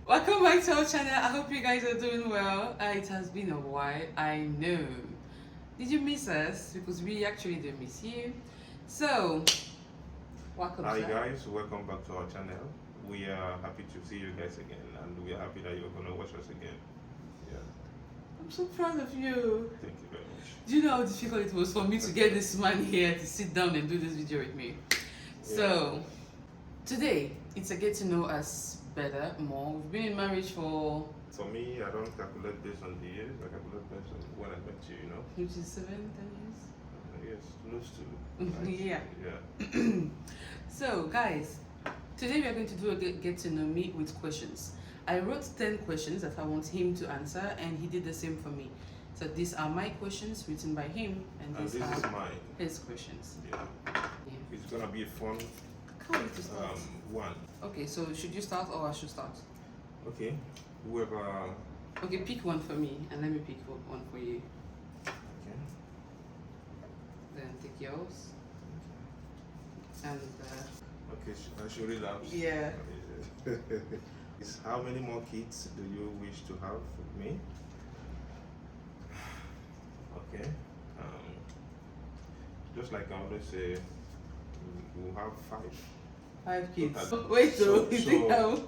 Welcome back to our channel. I hope you guys are doing well. It has been a while, I know. Did you miss us? Because we actually did miss you. So, welcome, Hi sir. guys, welcome back to our channel. We are happy to see you guys again, and we are happy that you're gonna watch us again. Yeah, I'm so proud of you. thank you very much. Do you know how difficult it was for me to get this man here to sit down and do this video with me? So, today, it's a get to know us better, more. We've been in marriage for... For me, I don't calculate based on the years. I calculate based on when I met you. You know. Which is 7, 10 years? Yes, close to. Right? Yeah. Yeah. So, guys, today we are going to do a get to know me with questions. I wrote 10 questions that I want him to answer, and he did the same for me. So these are my questions written by him, and And these this is are mine. his questions. Yeah. Yeah. It's gonna be a fun Can't wait to start. one. Okay, so should you start or I should start? Okay. Whoever. Okay, pick one for me, and let me pick one for you. Okay. Then take yours. And Okay. I should read out. yeah. Is how many more kids do you wish to have with me? Okay. Just like I always say, we'll have 5. 5 kids. Okay. Wait, So- you think how?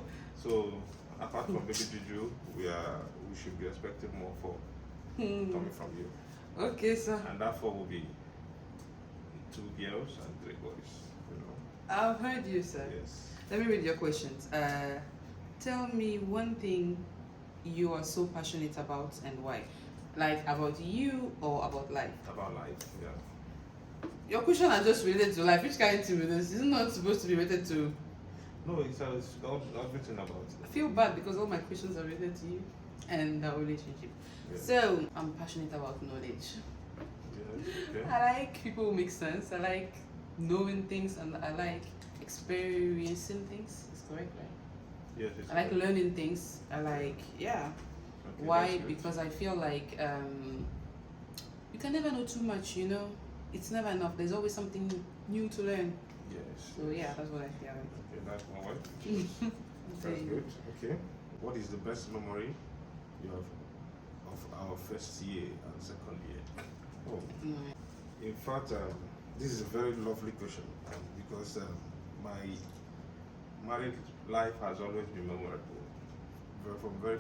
So apart from baby Juju, we should be expecting more for coming from you, Okay, sir. and that 4 will be 2 girls and 3 boys. You know. I've heard you, sir. Yes. Let me read your questions. Tell me one thing you are so passionate about and why. Like about you or about life. About life. Yeah. Your questions are just related to life. Which kind of thing with this? It's not supposed to be related to. No, it's everything about. I feel bad because all my questions are related to you and our relationship. Yeah. So I'm passionate about knowledge. Yes. Okay. I like people who make sense. I like knowing things and I like experiencing things. It's correct, right? Yes. It's I like good. learning things. I like, yeah. Okay, Why? that's good. Because I feel like you can never know too much, you know? It's never enough. There's always something new to learn. Yes. So yeah, that's what I feel like. Okay, that's my wife. That's good. Okay. What is the best memory you have of our first year and second year? Oh, Mm. in fact, this is a very lovely question because my married life has always been memorable. From the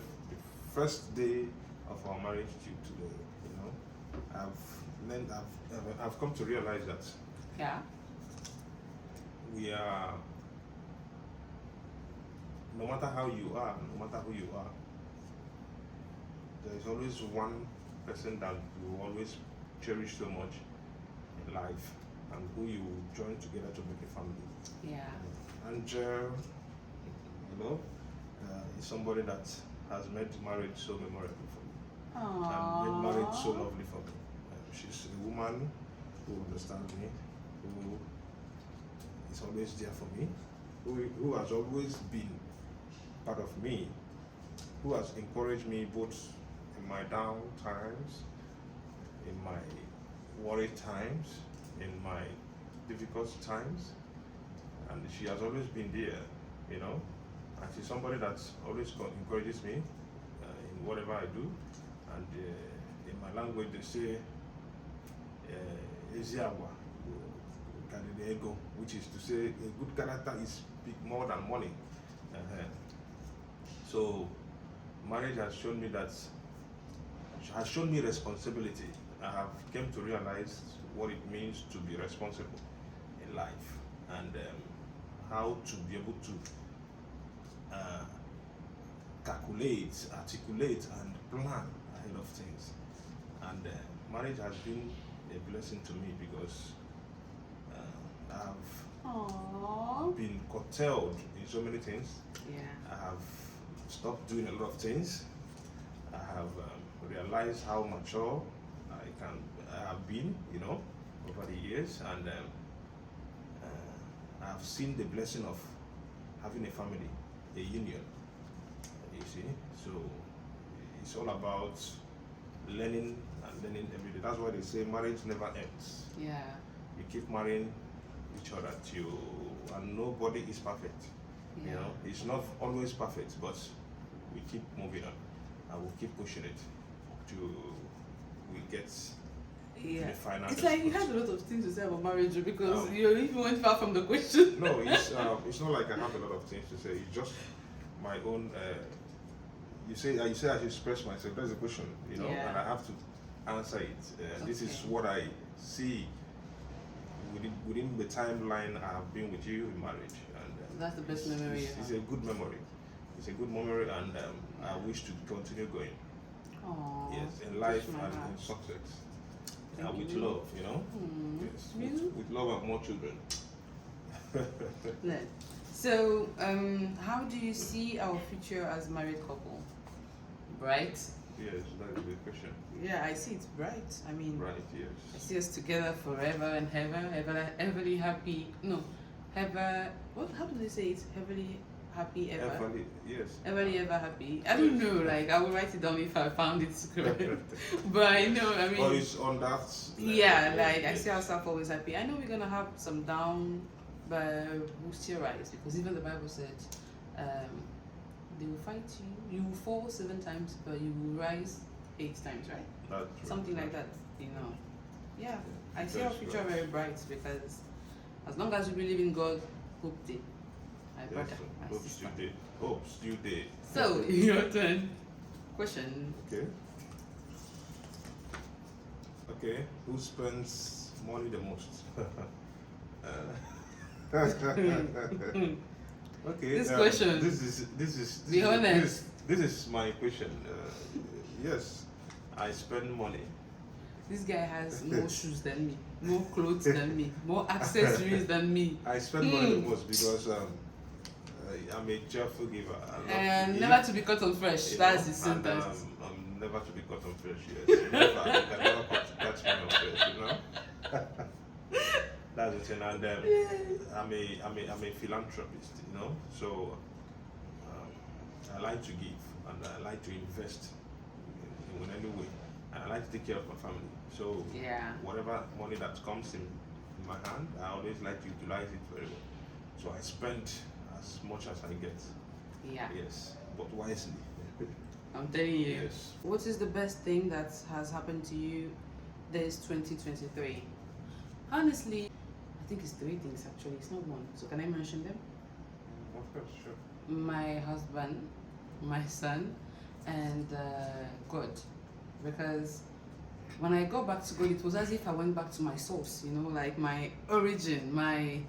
first day of our marriage to today, you know, I've come to realize that Yeah. we are, no matter how you are, no matter who you are, there is always one person that you always cherish so much in life and who you join together to make a family. Yeah. And you know, is somebody that has made marriage so memorable for me and made marriage so Aww. lovely for me. She's a woman who understands me, who is always there for me, who has always been part of me, who has encouraged me both in my down times, in my worried times, in my difficult times, and she has always been there, you know. And she's somebody that always encourages me in whatever I do. And in my language, they say "Eziawa ego," which is to say a good character is big more than money. So marriage has shown me responsibility. I have come to realize what it means to be responsible in life and how to be able to calculate, articulate, and plan ahead of things. And marriage has been a blessing to me because I've Aww. been curtailed in so many things. Yeah. I have stopped doing a lot of things. I have realized how mature I have been, you know, over the years, and I have seen the blessing of having a family, a union. You see, so it's all about learning and learning every day. That's why they say marriage never ends. Yeah. You keep marrying each other till and nobody is perfect. Yeah. You know, it's not always perfect, but we keep moving on, and we'll keep pushing it to we get to the final. It's like you had destination. a lot of things to say about marriage because Um, you even went far from the question. No, it's not like I have a lot of things to say. It's just my own. You say I should express myself. That's the question, you know, Yeah. and I have to answer it. This is Okay. what I see within the timeline I have been with you in marriage, and That's the best memory you It's have. a good memory. It's a good memory, and I wish to continue going. Aww, Yes, in life touch my and in heart. success. Thank With you. love, you know. Hmm. Yes, You? with love and more children. No. So, how do you see our future as married couple? Bright? Yes, that is the question. Yeah, I see it's bright. I mean, Right, I yes. see us together forever and ever, everly happy. No, ever. What? How do they say it? Heavily happy ever. Everly, yes. Everly ever happy. I don't know. Like I will write it down if I found it correct. But I know. I mean. Or it's on that. Yeah, like I yes. see ourselves always happy. I know we're gonna have some down, but we'll still rise because even the Bible said, they will fight you. You will fall 7 times, but you will rise 8 times, right? That's true. Something like that, you know. Yeah, I see our That's future right. very bright because as long as we believe in God, hope day. My Yes, brother, my hopes sister. you did. Hopes you did. So your turn. Question. Okay. Okay. Who spends money the most? Okay. This question. This is. Be honest. This is my question. Yes, I spend money. This guy has more shoes than me, more clothes than me, more accessories than me. I spend money the most because I'm a cheerful giver. I love And to never eat, to be cut on fresh. you That's know, the and, sentence. I'm never to be caught on fresh. Yes, never. You can never catch me on fresh. You know. That's the thing, and I'm a philanthropist, you know. So I like to give and I like to invest in any way, and I like to take care of my family. So Yeah. whatever money that comes in my hand, I always like to utilize it very well. So I spend as much as I get. Yeah. Yes, but wisely. I'm telling you. Yes. What is the best thing that has happened to you this 2023? Honestly, I think it's 3 things actually. It's not one. So can I mention them? Of course, sure. My husband, my son, and God. Because when I got back to God, it was as if I went back to my source, you know, like my origin, my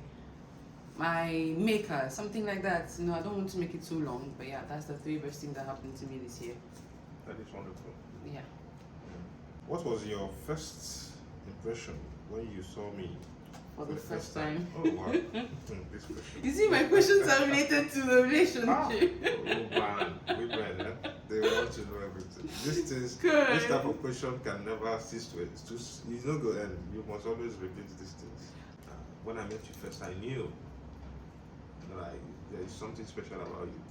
maker, something like that. You know, I don't want to make it too long, but yeah, that's the 3 best things that happened to me this year. That is wonderful. Yeah. What was your first impression when you saw me For the first time. Oh wow. This question. You see, my questions are related to the relationship. Oh man, women, they want to know everything. This type of question can never cease to it's not good, and you must always repeat these things. When I met you first, I knew that there is something special about you.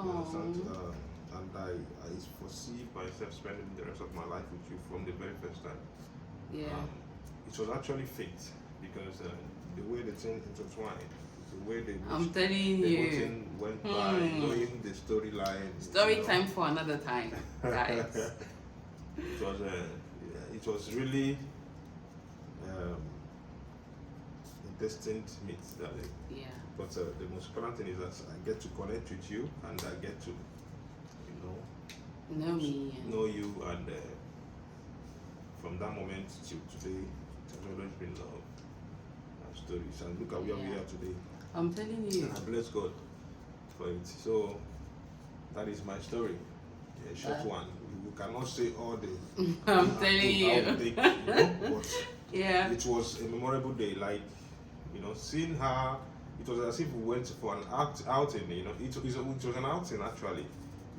You understand? And I foresee myself spending the rest of my life with you from the very first time. Yeah. It was actually fate because the way the thing intertwined, the way I'm telling the whole you. thing went by, knowing the storyline. Story you know. time for another time, guys. It was really a destined meet that day. Yeah. But the most important thing is that I get to connect with you and I get to, Know me. know you, and from that moment till today, it has always been love and stories. And look at where we are today. I'm telling you. And I bless God for it. So that is my story. A short one. We cannot say all the. I'm telling you. But Yeah. it was a memorable day. Like, seeing her, it was as if we went for an outing. It was an outing actually.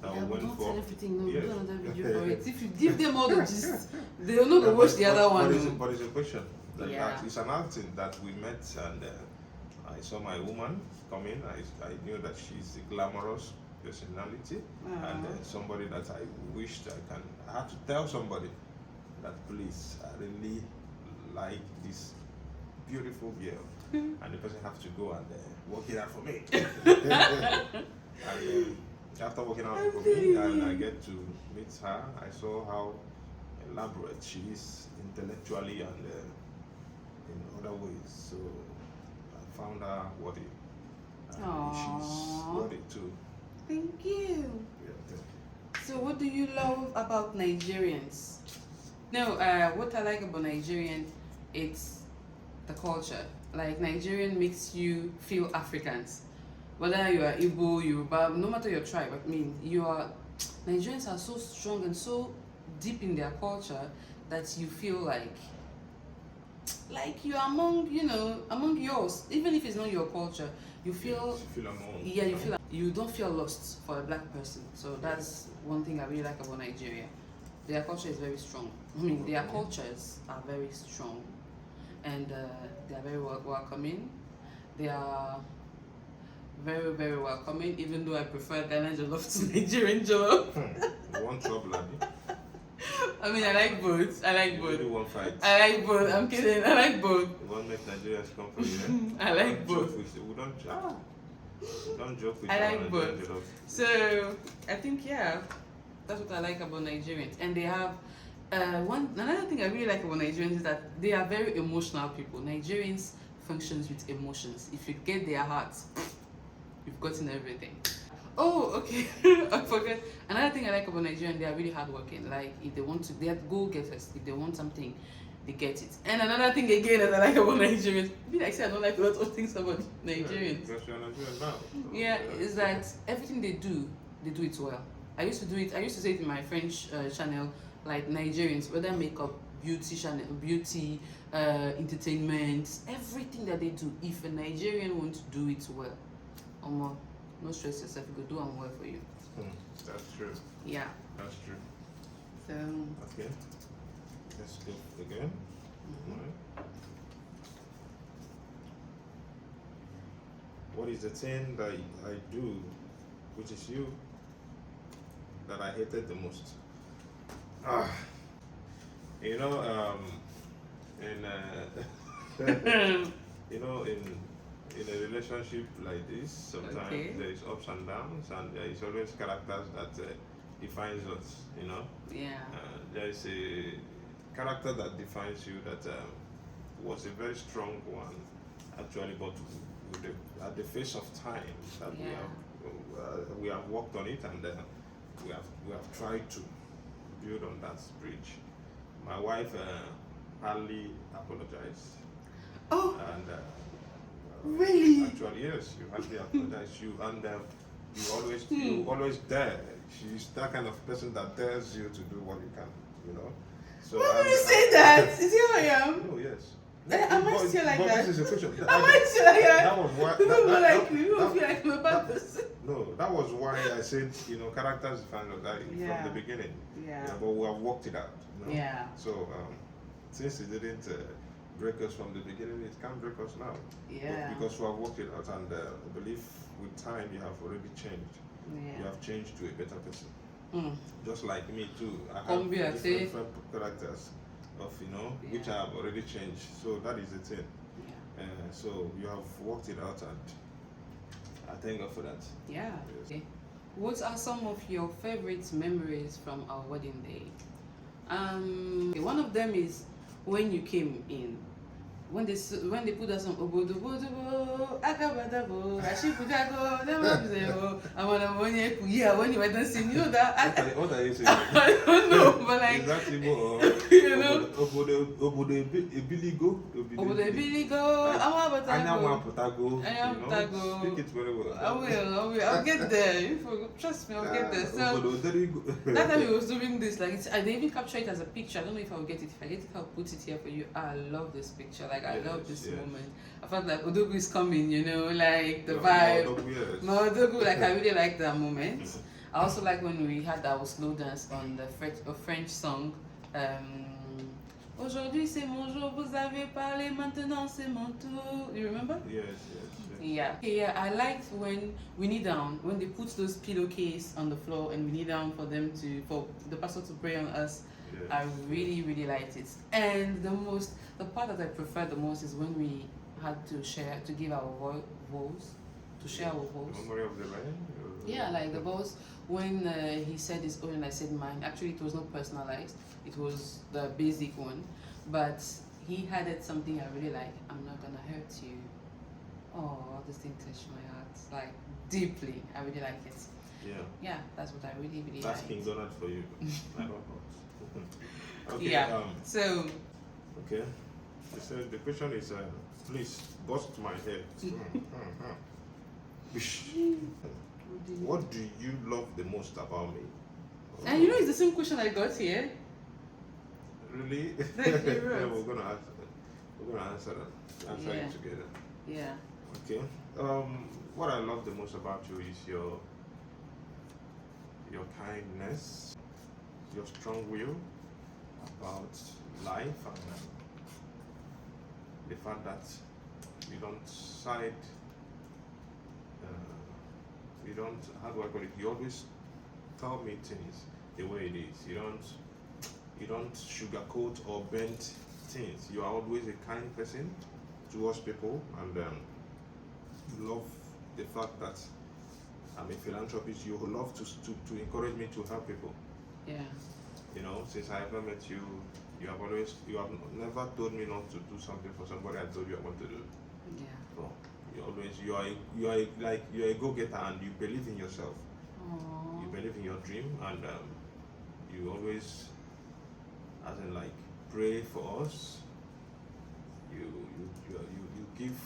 That Yeah, we went don't for. tell everything. No, Yes. we don't have video for it. If you give them all the gist, they will not go watch the other one. But it's a question. Yeah. It's an outing that we met, and I saw my woman come in. I knew that she's a glamorous personality, and somebody that I wished I had to tell somebody that please, I really like this beautiful girl. and the person have to go and work it out for me. And after working out for me, and I get to meet her, I saw how elaborate she is intellectually and in other ways. So I found her worthy. And she's worthy too. Thank you. Yeah, thank you. So, what do you love about Nigerians? No, what I like about Nigerian, it's the culture. Like Nigerian makes you feel Africans. Whether you are Igbo, Yoruba, no matter your tribe, I mean, Nigerians are so strong and so deep in their culture that you feel like you're among yours. Even if it's not your culture, you feel among. yeah, you don't feel lost for a black person. So that's one thing I really like about Nigeria. Their culture is very strong. I mean, their cultures are very strong, and they are very welcoming. They are very, very welcoming, even though I prefer Ghana jollof to Nigerian jollof. One trouble, Abby. I mean, I like both. I like You both. really want fight. I like both. I'm kidding. I like both. You want make Nigerians come for you, eh? I like We don't both. joke with- we don't joke with I our like Nigerian both. jollof. So I think that's what I like about Nigerians, and they have another thing I really like about Nigerians is that they are very emotional people. Nigerians functions with emotions. If you get their hearts, you've gotten everything. Oh, okay. I forgot. Another thing I like about Nigerians, they are really hardworking. Like if they want to, they are goal getters. If they want something, they get it. And another thing again that I like about Nigerians, I say I don't like a lot of things about Nigerians. Because you're Nigerian now. So, Yeah, is that everything they do it well. I used to do it. I used to say it in my French channel, like Nigerians, whether makeup, beauty channel, beauty, entertainment, everything that they do. If a Nigerian wants to do it well, no stress yourself. It will do well for you. That's true. Yeah. That's true. So. Okay. Let's go again. Alright. What is the thing that I do, which is you, that I hated the most? You know, in a relationship like this, sometimes Okay. there is ups and downs, and there is always characters that defines us. You know. Yeah. There is a character that defines you that was a very strong one, actually, but at the face of time that we have worked on it, and we have tried to build on that bridge. My wife hardly apologized. Oh. And Really? actually, yes, you hardly apologize. You always dare. She's that kind of person that dares you to do what you can, you know. So Why would you say that? Is it who I am? No, yes. Am I still like that? This is a question. Am I still like that? That was why. People will like me. People that- feel like I'm a bad person. No, that was why I said, characters define us from Yeah. the beginning. Yeah. But we have worked it out. Yeah. So since it didn't break us from the beginning, it can't break us now. Yeah. But because we have worked it out, and I believe with time you have already changed. You Yeah. have changed to a better person. Just like me too. I Come here, have say. different characters of which I have already changed. So that is the thing. Yeah. So you have worked it out, and I thank God for that. Yeah. Yes. Okay. What are some of your favorite memories from our wedding day? One of them is when you came in. When they put us on obodo bodo akabadabo ashibudago demabzebo amanabonye yeah, when you were dancing, you know that What are you saying? I don't know, but like Is that Igbo or you know, obodo ebiligo? obodo ebiligo Anyanwu amabatago. apụtago, Anyanwu speak it very well. I'll get there. Trust me, I'll get there. So Obodo Oderigo. that time he was doing this, like they even capture it as a picture. I don't know if I'll get it. If I get it, I'll put it here for you. I love this picture. Like I love this moment. I felt like Odogu is coming, like the vibe. No, Odogu, like I really like that moment. I also like when we had our slow dance on the French song. Aujourd'hui c'est mon jour, vous avez parlé, maintenant c'est mon tour. You remember? Yes. Yeah. Okay, yeah, I liked when we kneel down, when they put those pillowcase on the floor and we kneel down for the pastor to pray on us. Yes. I really, really liked it. And the part that I prefer the most is when we had to share, to give our vows, to share our vows. Memory of the lion? Yeah, like the vows, when he said his own and I said mine, actually it was not personalized, it was the basic one, but he added something I really like. I'm not gonna hurt you. Oh, this thing touched my heart, like deeply. I really like it. Yeah. Yeah, that's what I really, really That's like. King Donald for you. I don't know. Okay. Yeah. So, Okay. So the question is, please bust my head. What do you love the most about me? and you know, it's the same question I got here. Really? Thank you, Yeah, Rose. we're gonna answer that. Answer Yeah. it together. Yeah. Okay. What I love the most about you is your kindness, your strong will about life, and the fact that you don't side. You don't. How do I call it? You always tell me things the way it is. You don't sugarcoat or bend things. You are always a kind person towards people, and you love the fact that I'm a philanthropist. You love to encourage me to help people. Yeah. You know, since I ever met you, you have never told me not to do something for somebody I told you I want to do. Yeah. So you're a go-getter, and you believe in yourself. Aww. You believe in your dream, and you always, as in like, pray for us. You give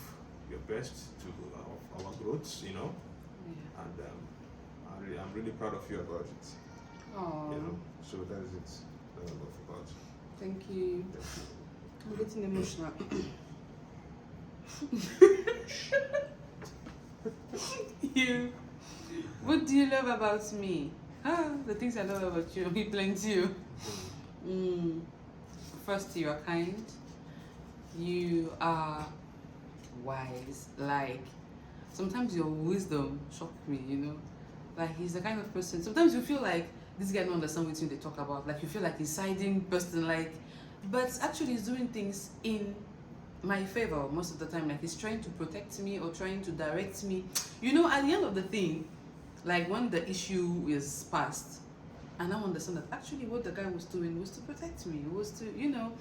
your best to our growth, you know, Yeah. and I'm really proud of you about it. Aww. You know, so that is it. That I love about you. Thank you. I'm getting emotional. You. What do you love about me? The things I love about you. Me plenty. First, you are kind. You are wise. Like, sometimes your wisdom shock me, you know. Like, he's the kind of person. Sometimes you feel like this guy don't understand what they talk about. Like, you feel like he's siding person, like, but actually he's doing things in my favor most of the time. Like, he's trying to protect me or trying to direct me. You know, at the end of the thing, like when the issue is past, and I understand that actually what the guy was doing was to protect me, was to, you know,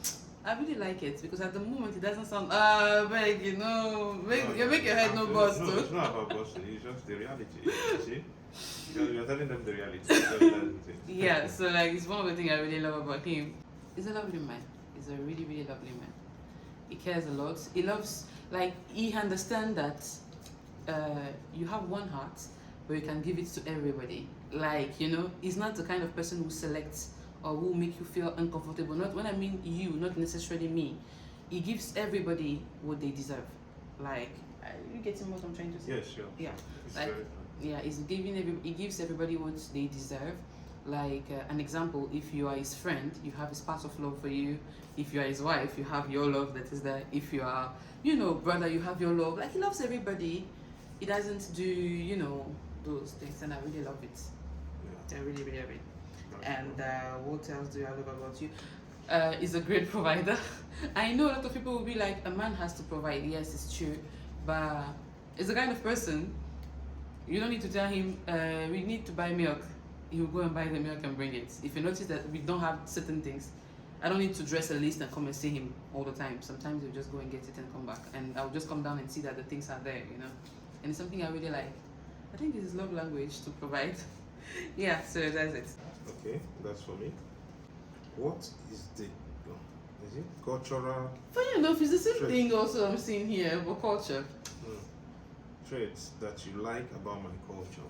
I really like it because at the moment it doesn't sound beg, you know, make your head no bust. No, it's not about busting. It's just the reality. You see, you're telling them the reality. That's the thing. Yeah, so like it's one of the things I really love about him. He's a lovely man. He's a really, really lovely man. He cares a lot. He loves, like, he understands that you have one heart, but you can give it to everybody. Like, you know, he's not the kind of person who selects or who make you feel uncomfortable. Not when I mean you, not necessarily me. He gives everybody what they deserve. Like, you getting what I'm trying to say? Yes, sure. Yeah. It's Like, very yeah, he gives everybody what they deserve. Like an example, if you are his friend, you have his part of love for you. If you are his wife, you have your love that is there. If you are, you know, brother, you have your love. Like, he loves everybody. He doesn't do, you know, those things, and I really love it. yeah. I really, really love it. That's And cool. what else do I love about you? He's a great provider. I know a lot of people will be like, a man has to provide. Yes, it's true, but he's the kind of person you don't need to tell him we need to buy milk. He will go and buy the milk and bring it. If you notice that we don't have certain things, I don't need to dress a list and come and see him all the time. Sometimes he'll just go and get it and come back, and I'll just come down and see that the things are there, you know. And it's something I really like. I think it's his love language to provide. Yeah, so that's it. Okay, that's for me. What is the cultural Funny enough, it's the same Sure. thing also I'm seeing here about culture. traits that you like about my culture?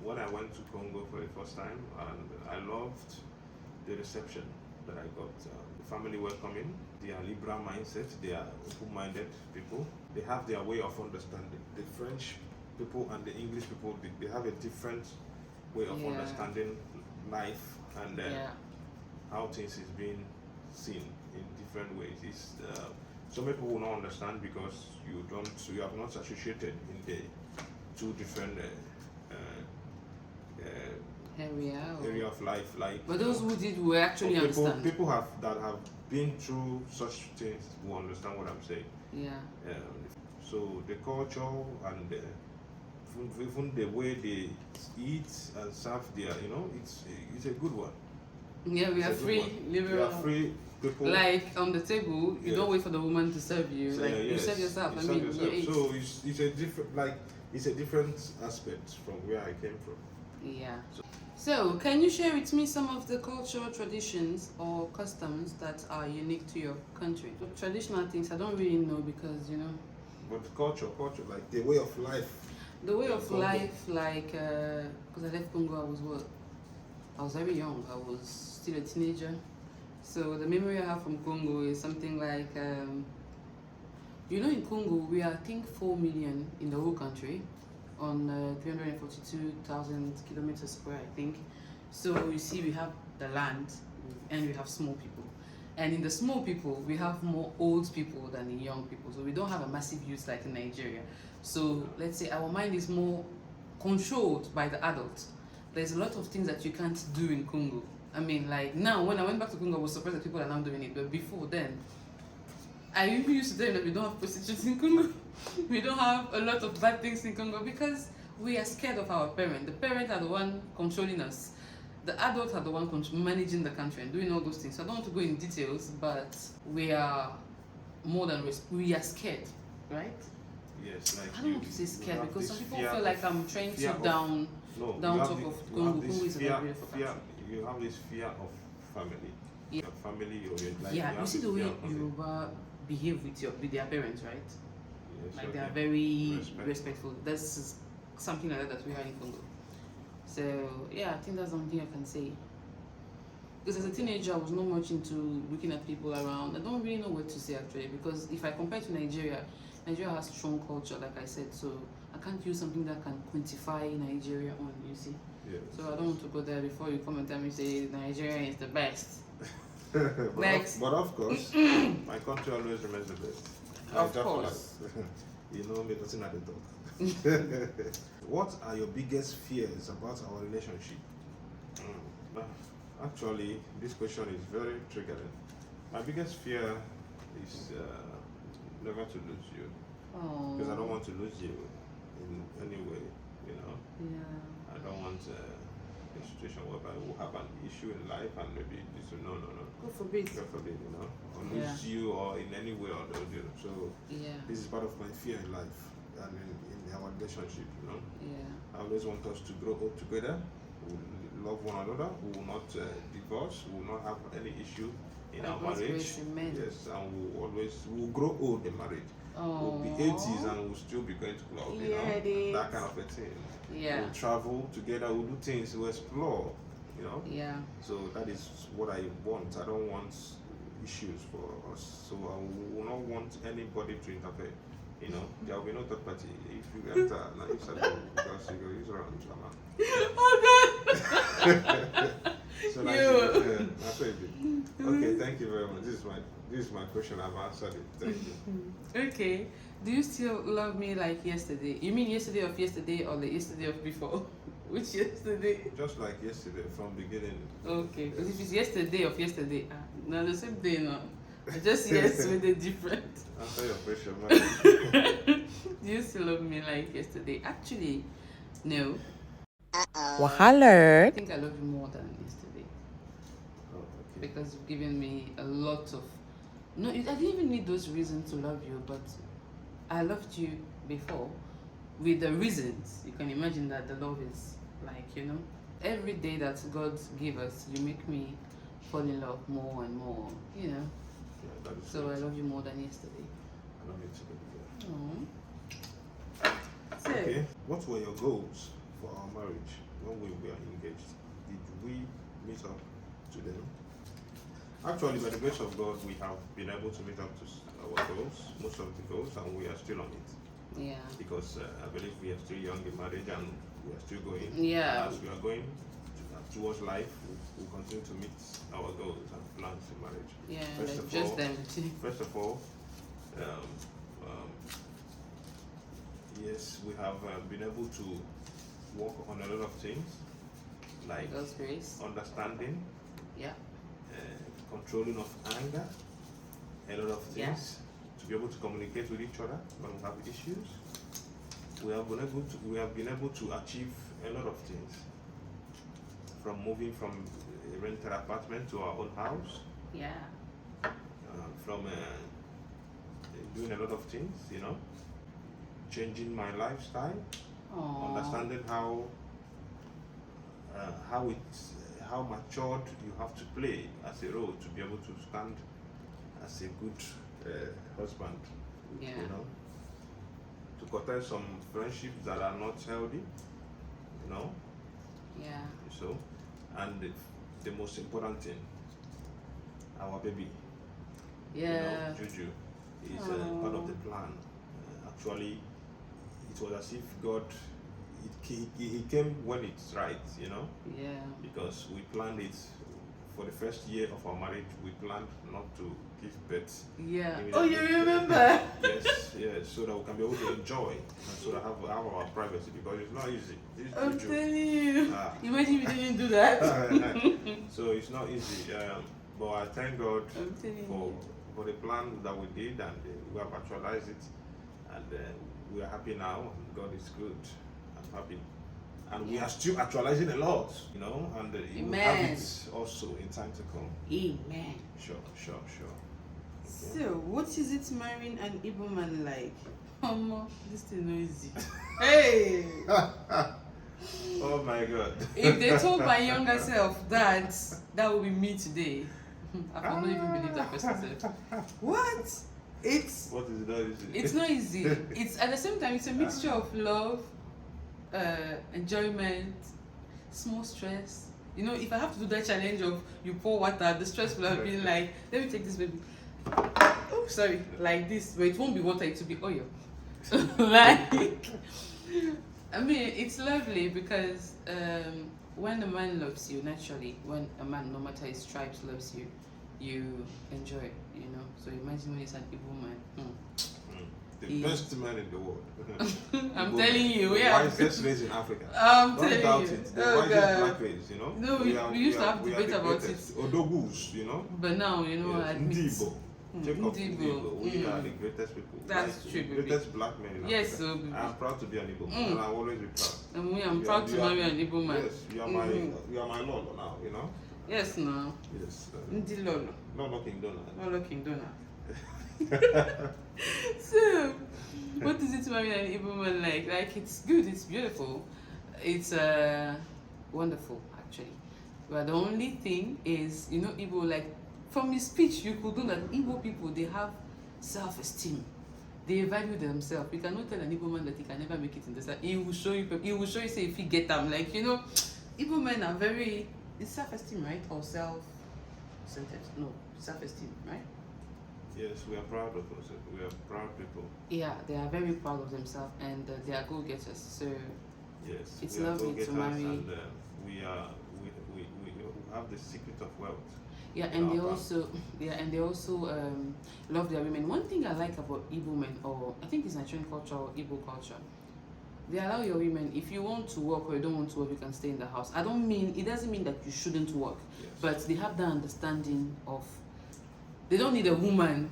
When I went to Congo for the first time, and I loved the reception that I got. The family welcoming, they are liberal mindset, they are open-minded people. They have their way of understanding. The French people and the English people, they have a different way of Yeah. understanding life and Yeah. how things is being seen in different ways. It's, some people will not understand because you have not associated in the two different area of life. Like, But those who did will actually people understand. that have been through such things will understand what I'm saying. Yeah. So the culture and even the way they eat and serve their, it's a good one. Yeah, we It's are a good free, one. living We are free people. like on the table. You Yes. don't wait for the woman to serve you. So, Like you yes, serve yourself. you I serve mean, yourself. you eat. So it's a different, it's a different aspect from where I came from. Yeah. So, can you share with me some of the cultural traditions or customs that are unique to your country? The traditional things I don't really know because But culture, like the way of life. the way in of Congo. life, like because I left Congo, I was very young. I was still a teenager. So the memory I have from Congo is something like, in Congo we are I think 4 million in the whole country, on 342,000 kilometers square I think. So you see we have the land and we have small people. And in the small people, we have more old people than the young people. So we don't have a massive youth like in Nigeria. So let's say our mind is more controlled by the adults. There's a lot of things that you can't do in Congo. I mean, like now, when I went back to Congo, I was surprised that people are now doing it. But before then, I even used to tell them that we don't have prostitutes in Congo. We don't have a lot of bad things in Congo because we are scared of our parents. The parents are the one controlling us. The adults are the one managing the country and doing all those things. So I don't want to go in details, but we are more than we are scared, right? Yes, like I don't want to say scared because some people feel like I'm trying to down talk of Congo. Congo is a very beautiful country. You have this fear of family. Yeah. Your family, or Yeah, you see the way Yoruba behave with their parents, right? Yes, Like okay. they are very respectful. That's something like that we have in Congo. So yeah, I think that's something I can say. Because as a teenager, I was not much into looking at people around. I don't really know what to say actually. Because if I compare to Nigeria, Nigeria has strong culture, like I said. So I can't use something that can quantify Nigeria on. You see. Yes. So I don't want to go there before you come and tell me say Nigeria is the best. but, Next. But of course, my country always remains the best. Of course. You know me, nothing at the top. What are your biggest fears about our relationship? Actually, this question is very triggering. My biggest fear is never to lose you. Because I don't want to lose you in any way, Yeah. I don't want a situation whereby we'll have an issue in life and maybe this will, no. God forbid. God forbid, or lose you or in any way or the other. So this is part of my fear in life and in our relationship, Yeah. I always want us to grow up together. We'll love one another. We will not divorce. We will not have any issue in our marriage. Yes, and we'll grow old in marriage. We'll be 80s and we'll still be going to club, that kind of a thing. Yeah. We'll travel together. We'll do things. We'll explore, Yeah. So that is what I want. I don't want issues for us. So I will not want anybody to interfere. There will be no third party. If you enter, now you start because you go use around drama. Oh God. So that's what it is. Okay, thank you very much. This is my question. I've answered it. Thank you. Okay. Do you still love me like yesterday? You mean yesterday of yesterday or the yesterday of before? Which yesterday? Just like yesterday, from beginning. Okay. Because if it's yesterday of yesterday, no, the same day, no. Just yes with a different. Answer your question, man. Do you still love me like yesterday? Actually, no. Wahala. I think I love you more than yesterday. Oh, okay. Because you've given me a lot of. No, I didn't even need those reasons to love you, but I loved you before with the reasons. You can imagine that the love is like, every day that God gave us, you make me fall in love more and more, Yeah, that is So right. I love you more than yesterday. I love you too. Aww. So, Okay. What were your goals for our marriage when we were engaged? Did we meet up to them? Actually, by the grace of God, we have been able to meet up to our goals, most of the goals, and we are still on it. yeah. Because I believe we are still young in marriage and we are still going. Yeah. And as we are going towards life, we'll continue to meet our goals and plans in marriage. Yeah, First like of just all- them. First of all, yes, we have been able to work on a lot of things, like God's grace. understanding, Yeah. controlling of anger, a lot of Yeah. things be able to communicate with each other when we have issues. We have been able to achieve a lot of things, from moving from a rented apartment to our own house, Yeah. from doing a lot of things, changing my lifestyle, Aww. understanding how matured you have to play as a role to be able to stand as a good husband, Yeah. to curtail some friendships that are not healthy, Yeah. so, and the most important thing, our baby, Yeah. Juju, is part of the plan. Actually, it was as if God, he came when it's right, Yeah. because we planned it for the first year of our marriage. We planned not to give birth. Yeah. immediately. Oh, you remember? Yes, so that we can be able to enjoy and so that have our privacy, because it's not easy. This I'm Juju, telling you. ah. Imagine we didn't do that. So it's not easy. But I thank God I'm telling for you. for the plan that we did, and we have actualized it, and we are happy now. God is good. I'm happy, and we are still actualizing a lot, and we will have Amen. it also in time to come. Amen. Sure. So, what is it marrying an Igbo man like? This thing no easy. Hey! Oh my God. If they told my younger self that would be me today, I would not even believe that person said. What? It's What is that? it's not easy. It's at the same time it's a mixture of love, enjoyment, small stress. If I have to do that challenge of you pour water, the stress will have been like, let me take this baby. Oh, sorry, like this, but it won't be water, it will be oil. Like, I mean, it's lovely because when a man loves you, naturally, when a man, no matter his tribes, loves you, you enjoy it, So imagine when it's an Igbo man. The best man in the world. I'm Igbo telling man. you, The yeah. wisest race in Africa. I'm Don't telling doubt you. it. The Oh, wisest God. black race, No, we used to have we are debate the about greatest. Odogus, But now, I Yes, admit. Ndibo. Jacob Ndibo. Ndibo. We are the greatest people. That's Like, true, the baby. greatest black men in Yes, Africa. so baby. I'm proud to be an Igbo man, and I'll always be proud. And I'm You proud are- to you are- marry an Igbo man. Yes, you are my Lolo now, Yes, no. Yes. Ndi Lolo. Lolo King Donald. Lolo King Donald. So, what is it to marry an Igbo man like? Like, it's good, it's beautiful, it's wonderful, actually. But the only thing is, Igbo, like, from his speech, you could know that Igbo people, they have self-esteem. They value themselves. You cannot tell an Igbo man that he can never make it in the side. He will show you, say, if he get them. Like, Igbo men are very, it's self-esteem, right? Or self-centered? No, self-esteem, right? Yes, we are proud of us. We are proud people. Yeah, they are very proud of themselves, and they are go-getters. So Yes, it's we are lovely to go-getters, marry. and we have the secret of wealth. Yeah, and they also love their women. One thing I like about Igbo men, or I think it's Nigerian culture or Igbo culture, they allow your women, if you want to work or you don't want to work, you can stay in the house. It doesn't mean that you shouldn't work, Yes. but they have that understanding of, they don't need a woman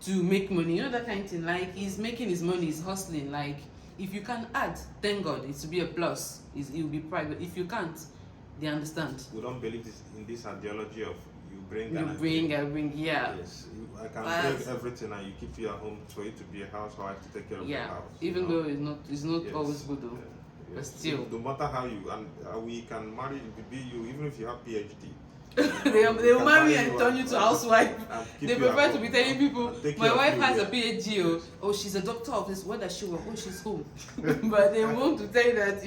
to make money. That kind of thing. Like, he's making his money, he's hustling. Like, if you can add, thank God, it will be a plus. It will be private. If you can't, they understand. We don't believe in this ideology of you bring You and I bring, give. I bring, yeah. Yes, I can But- bring everything, and you keep you at home for you to be a housewife to take care of the Yeah, house. even though it's not Yes, always good though. yeah, But yes. still. No matter how you, and we can marry you even if you have PhD. They will marry you and turn you to housewife. and keep They you prefer at to be home, telling people, and take my care of wife you, has a yeah. PhD, oh she's a doctor of this, where does she work? Oh, she's home. But they want to tell you that,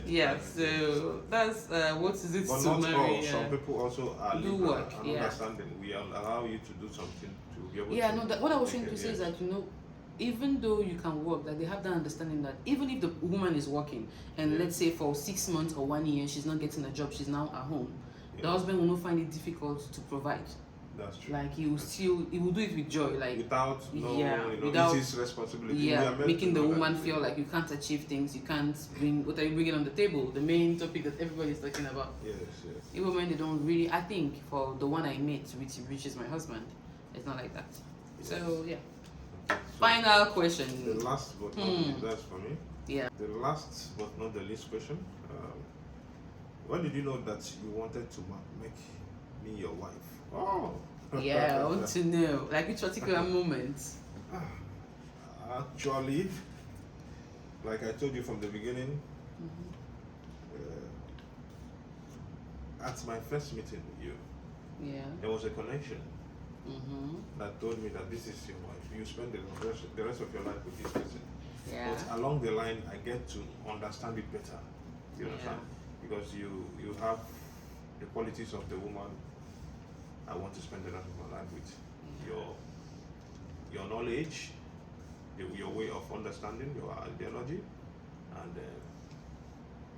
Yeah, so that's what is it But to not marry? all. Some people also are Do liberal work, and yeah. understanding. We allow you to do something to be able Yeah, to. no, what I was take trying to care, say is yes. that, even though you can work, that they have that understanding that even if the woman is working and Yeah. let's say for 6 months or 1 year she's not getting a job, she's now at home, the Yeah. husband will not find it difficult to provide. That's true. Like, he will do it with joy, like Without without- it's his responsibility. We yeah, are meant making to the know that. woman feel like you can't achieve things, you can't bring, what are you bringing on the table, the main topic that everybody's talking about. Yes. Even when they don't really, I think for the one I met, which is my husband, it's not like that. So yeah, Final question. The last but not least, that's for me. Yeah. The last but not the least question. When did you know that you wanted to make me your wife? Oh. Yeah, I want to know. Like which particular moment? Actually, like I told you from the beginning, at my first meeting with you, there was a connection that told me that this is your wife. You spend the rest of your life with this person. Yeah. But along the line, I get to understand it better. You understand? Because you have the qualities of the woman I want to spend the rest of my life with. Your knowledge, your way of understanding, your ideology, and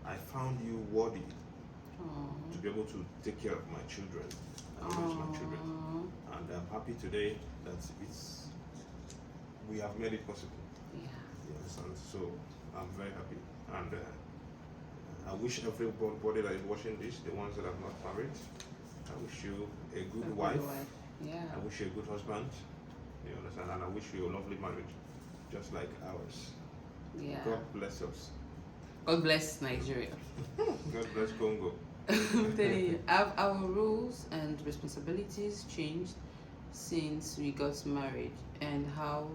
I found you worthy to be able to take care of my children and raise my children. And I'm happy today that we have made it possible. Yes, and so I'm very happy. And I wish everybody that is watching this, the ones that are not married, I wish you a good wife. I wish you a good husband. You understand? And I wish you a lovely marriage, just like ours. God bless us. God bless Nigeria. God bless Congo. I'm telling you, have our roles and responsibilities changed since we got married, and how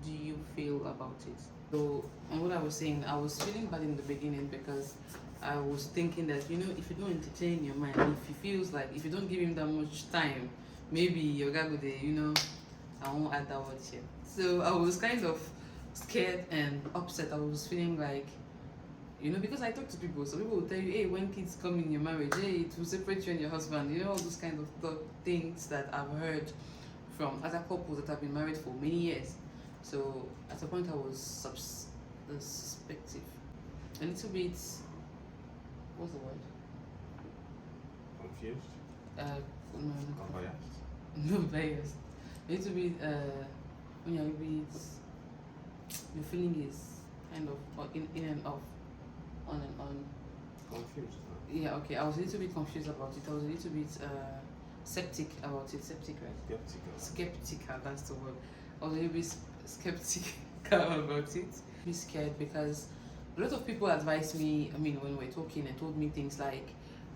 do you feel about it? So, and what I was saying, I was feeling bad in the beginning because I was thinking that, you know, if you don't entertain your man, if he feels like, if you don't give him that much time, maybe your guy would, you know, I won't add that word here. So I was kind of scared and upset. I was feeling like, you know, because I talk to people, so people will tell you, hey, when kids come in your marriage, hey, it will separate you and your husband, you know, all those kind of things that I've heard from other couples that have been married for many years. So at a point I was suspective, a little bit, what's the word? Confused? No, Biased? no, biased. A little bit, when you're a bit, your feeling is kind of in and off, on and on. Confused? Yeah, okay, I was a little bit confused about it. I was a little bit skeptic about it. Skeptic, right? Skeptical, that's the word. I was a little bit skeptical about it. Be scared because a lot of people advised me, I mean, when we were talking, and told me things like,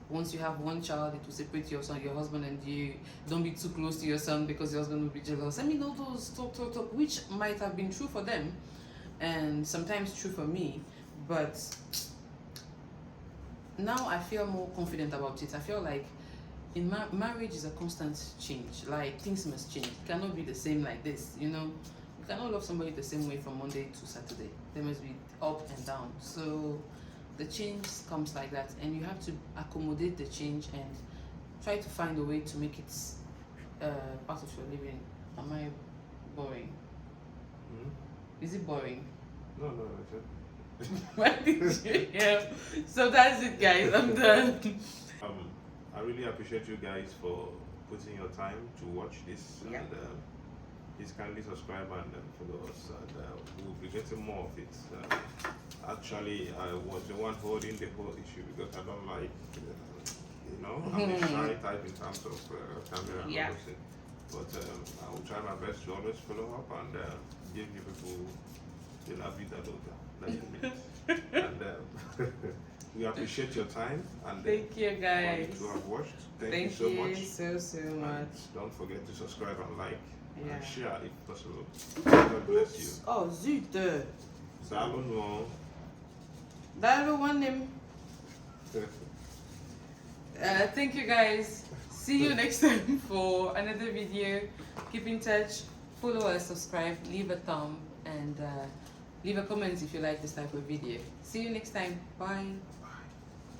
once you have one child, it will separate your husband and you. Don't be too close to your son because your husband will be jealous. I mean, all those talk, which might have been true for them and sometimes true for me, but now I feel more confident about it. I feel like in marriage is a constant change. Like, things must change. It cannot be the same like this, you know. You cannot love somebody the same way from Monday to Saturday. There must be up and down. So the change comes like that, and you have to accommodate the change and try to find a way to make it part of your living. Am I boring? Is it boring? No, that's it. What did you hear? So that's it, guys. I'm done. I really appreciate you guys for putting your time to watch this, and please kindly subscribe and follow us, and we'll be getting more of it. Actually, I was the one holding the whole issue because I don't like, you know, I'm a shy type in terms of camera and everything. But I will try my best to always follow up and give you people the la vida loca that you need. And we appreciate your time, and thank you, guys, to have watched. Thank you so much. And don't forget to subscribe and like and share if possible. God bless you. Oh, zut. Salut. That one name. Thank you, guys. See you next time for another video. Keep in touch. Follow us, subscribe, leave a thumb, and leave a comment if you like this type of video. See you next time. Bye.